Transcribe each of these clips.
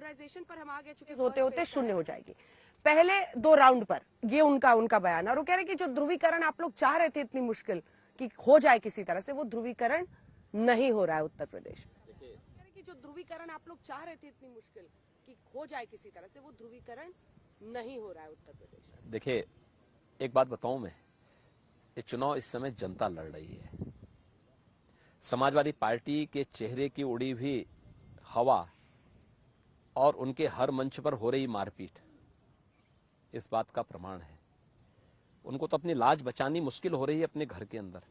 Polarisation पर हम आगे चुके होते होते शून्य हो जाएगी। पहले 2 राउंड पर ये उनका बयान, और वो कह रहे कि जो ध्रुवीकरण आप लोग चाह रहे थे इतनी मुश्किल कि हो जाए किसी तरह से, वो ध्रुवीकरण नहीं हो रहा है उत्तर प्रदेश में। कह रहे कि जो ध्रुवीकरण आप लोग चाह रहे थे इतनी मुश्किल कि हो जाए किसी तरह से, वो ध्रुवीकरण नहीं हो रहा है उत्तर प्रदेश में। देखिए, एक बात बताऊं मैं, ये चुनाव इस समय जनता लड़ रही है। समाजवादी पार्टी के चेहरे की उड़ी हुई हवा और उनके हर मंच पर हो रही मारपीट इस बात का प्रमाण है। उनको तो अपनी लाज बचानी मुश्किल हो रही है अपने घर के अंदर।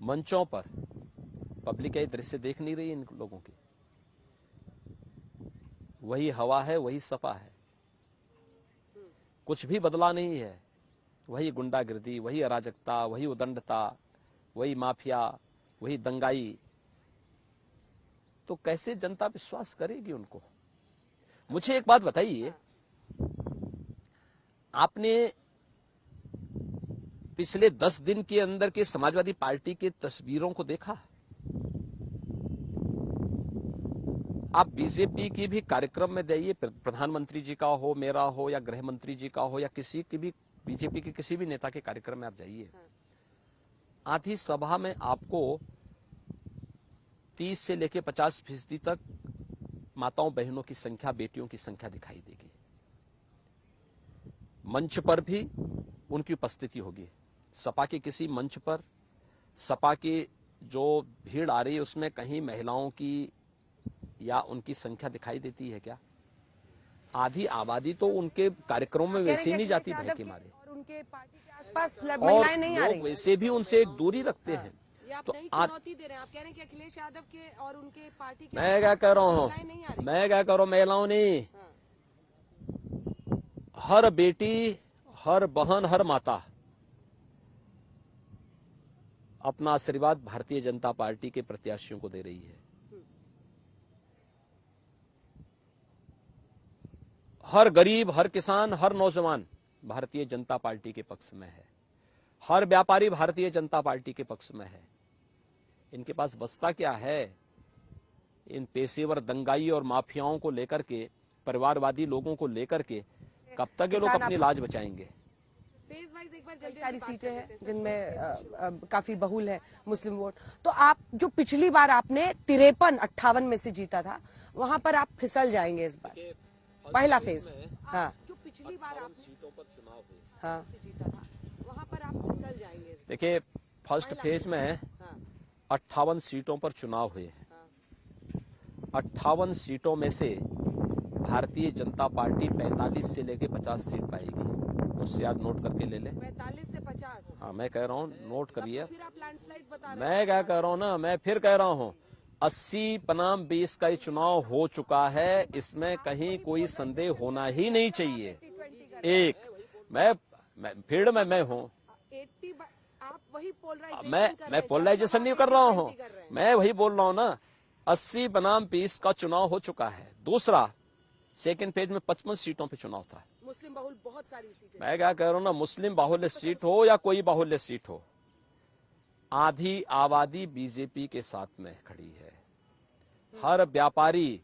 मंचों पर पब्लिक ये दृश्य देख नहीं रही इन लोगों की। वही हवा है, वही सपा है, कुछ भी बदला नहीं है। वही गुंडागिर्दी, वही अराजकता, वही उदंडता, वही माफिया, वही दंगाई। तो कैसे जनता विश्वास करेगी उनको? मुझे एक बात बताइए, आपने पिछले 10 दिन के अंदर के समाजवादी पार्टी के तस्वीरों को देखा? आप बीजेपी की भी कार्यक्रम में जाइए, प्रधानमंत्री जी का हो, मेरा हो, या गृह मंत्री जी का हो, या किसी की भी बीजेपी के किसी भी नेता के कार्यक्रम में आप जाइए, आधी सभा में आपको 30 से लेकर 50% तक माताओं बहनों की संख्या, बेटियों की संख्या दिखाई देगी। मंच पर भी उनकी उपस्थिति होगी। सपा के किसी मंच पर सपा की जो भीड़ आ रही है उसमें कहीं महिलाओं की या उनकी संख्या दिखाई देती है क्या? आधी आबादी तो उनके कार्यक्रमों में वैसे ही नहीं जाती भय के मारे, और उनके पार्टी के आसपास महिलाएं नहीं आ रही, वैसे भी उनसे एक दूरी रखते हैं। तो चुनौती दे रहे हैं। आप कह रहे हैं कि अखिलेश यादव के और उनके पार्टी के मैं क्या कह रहा हूँ, मैं क्या कह रहा हूँ, महिलाओं नहीं, हर बेटी, हर बहन, हर माता अपना आशीर्वाद भारतीय जनता पार्टी के प्रत्याशियों को दे रही है। हर गरीब, हर किसान, हर नौजवान भारतीय जनता पार्टी के पक्ष में है। हर व्यापारी भारतीय जनता पार्टी के पक्ष में है। इनके पास बचता क्या है? इन पेशेवर दंगाई और माफियाओं को लेकर के, परिवारवादी लोगों को लेकर के कब तक ये लोग अपनी लाज बचाएंगे? फेज वाइज एक बार जल्दी सारी सीटें हैं जिनमें काफी बहुल है मुस्लिम वोट। तो आप जो पिछली बार आपने 53-58 में से जीता था, वहां पर आप फिसल जाएंगे इस बार। पहला फेज, हाँ, जो पिछली बार आपने सीटों पर चुनाव हुए, हाँ, से जीता था, वहां पर आप फिसल जाएंगे इस बार। देखिए, फर्स्ट फेज में 58 सीटों पर चुनाव हुए। 58 सीटों में से भारतीय जनता पार्टी 45 से लेके 50 सीट पाएगी। मुझसे याद नोट करके ले ले। 45 से 50। हाँ, मैं कह रहा हूँ, नोट करिए। फिर आप लैंडस्लाइड बता रहे हैं। मैं क्या कह रहा हूँ ना, मैं फिर कह रहा हूँ, 80 बनाम 20 का ये चुनाव हो चुका है। इसमें कहीं कोई संदेह होना ही नहीं चाहिए। एक मैं हूँ, आप वही मैं पोलराइजेशन नहीं कर रहा हूँ, मैं वही बोल रहा हूँ ना, 80 बनाम 20 का चुनाव हो चुका है। दूसरा, सेकंड फेज में 55 सीटों पे चुनाव था। मुस्लिम बहुल बहुत सारी सीटें। मैं क्या कह रहा हूँ ना, मुस्लिम बाहुल्य सीट हो या कोई बाहुल्य सीट हो, आधी आबादी बीजेपी के साथ में खड़ी है। हर व्यापारी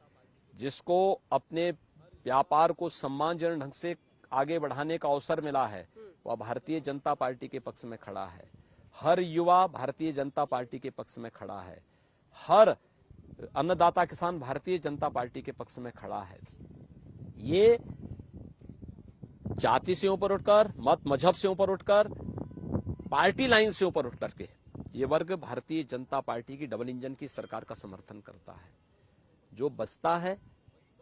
जिसको अपने व्यापार को सम्मानजनक ढंग से आगे बढ़ाने का अवसर मिला है, वह भारतीय जनता पार्टी के पक्ष में खड़ा है। हर युवा भारतीय जनता पार्टी के पक्ष में खड़ा है। हर अन्नदाता किसान भारतीय जनता पार्टी के पक्ष में खड़ा है। ये जाति से ऊपर उठकर, मत मजहब से ऊपर उठकर, पार्टी लाइन से ऊपर उठकर के ये वर्ग भारतीय जनता पार्टी की डबल इंजन की सरकार का समर्थन करता है। जो बचता है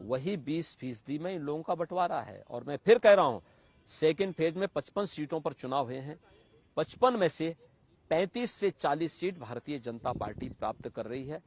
वही 20% में इन लोगों का बंटवारा है। और मैं फिर कह रहा हूं, सेकेंड फेज में 55 सीटों पर चुनाव हुए हैं। 55 में से 35 से 40 सीट भारतीय जनता पार्टी प्राप्त कर रही है।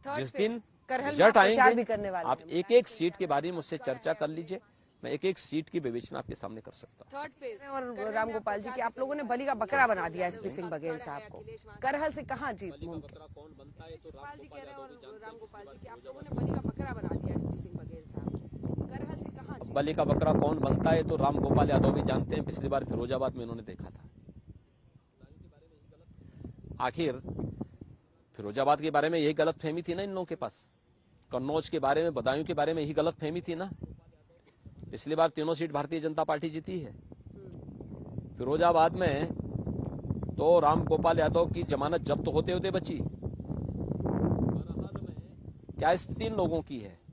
जिस दिन रिजल्ट आएंगे, आप एक एक सीट के बारे में मुझसे चर्चा कर लीजिए। मैं एक एक सीट की विवेचना आपके सामने कर सकता हूँ। थर्ड फेज और राम गोपाल जी की आप लोगों ने बलि का बकरा बना दिया एसपी सिंह बघेल साहब को। करहल से कहाँ जीत मुमकिन? गोपाल जी कह रहे हैं और राम गोपाल जी की आप लोगों ने बलि का बकरा बना दिया एसपी सिंह बघेल साहब को। करहल से कहाँ जीत? बलि का बकरा कौन बनता है तो राम गोपाल यादव भी जानते हैं। पिछली बार फिरोजाबाद में उन्होंने देखा था। आखिर फिरोजाबाद के बारे में यही गलत फहमी थी ना इन लोगों के पास कन्नौज के बारे में, बदायूं के बारे में यही गलत फहमी थी ना। पिछली बार तीनों सीट भारतीय जनता पार्टी जीती है। फिरोजाबाद में तो राम गोपाल यादव की जमानत जब्त होते होते बची। क्या स्थिति इन लोगों की है?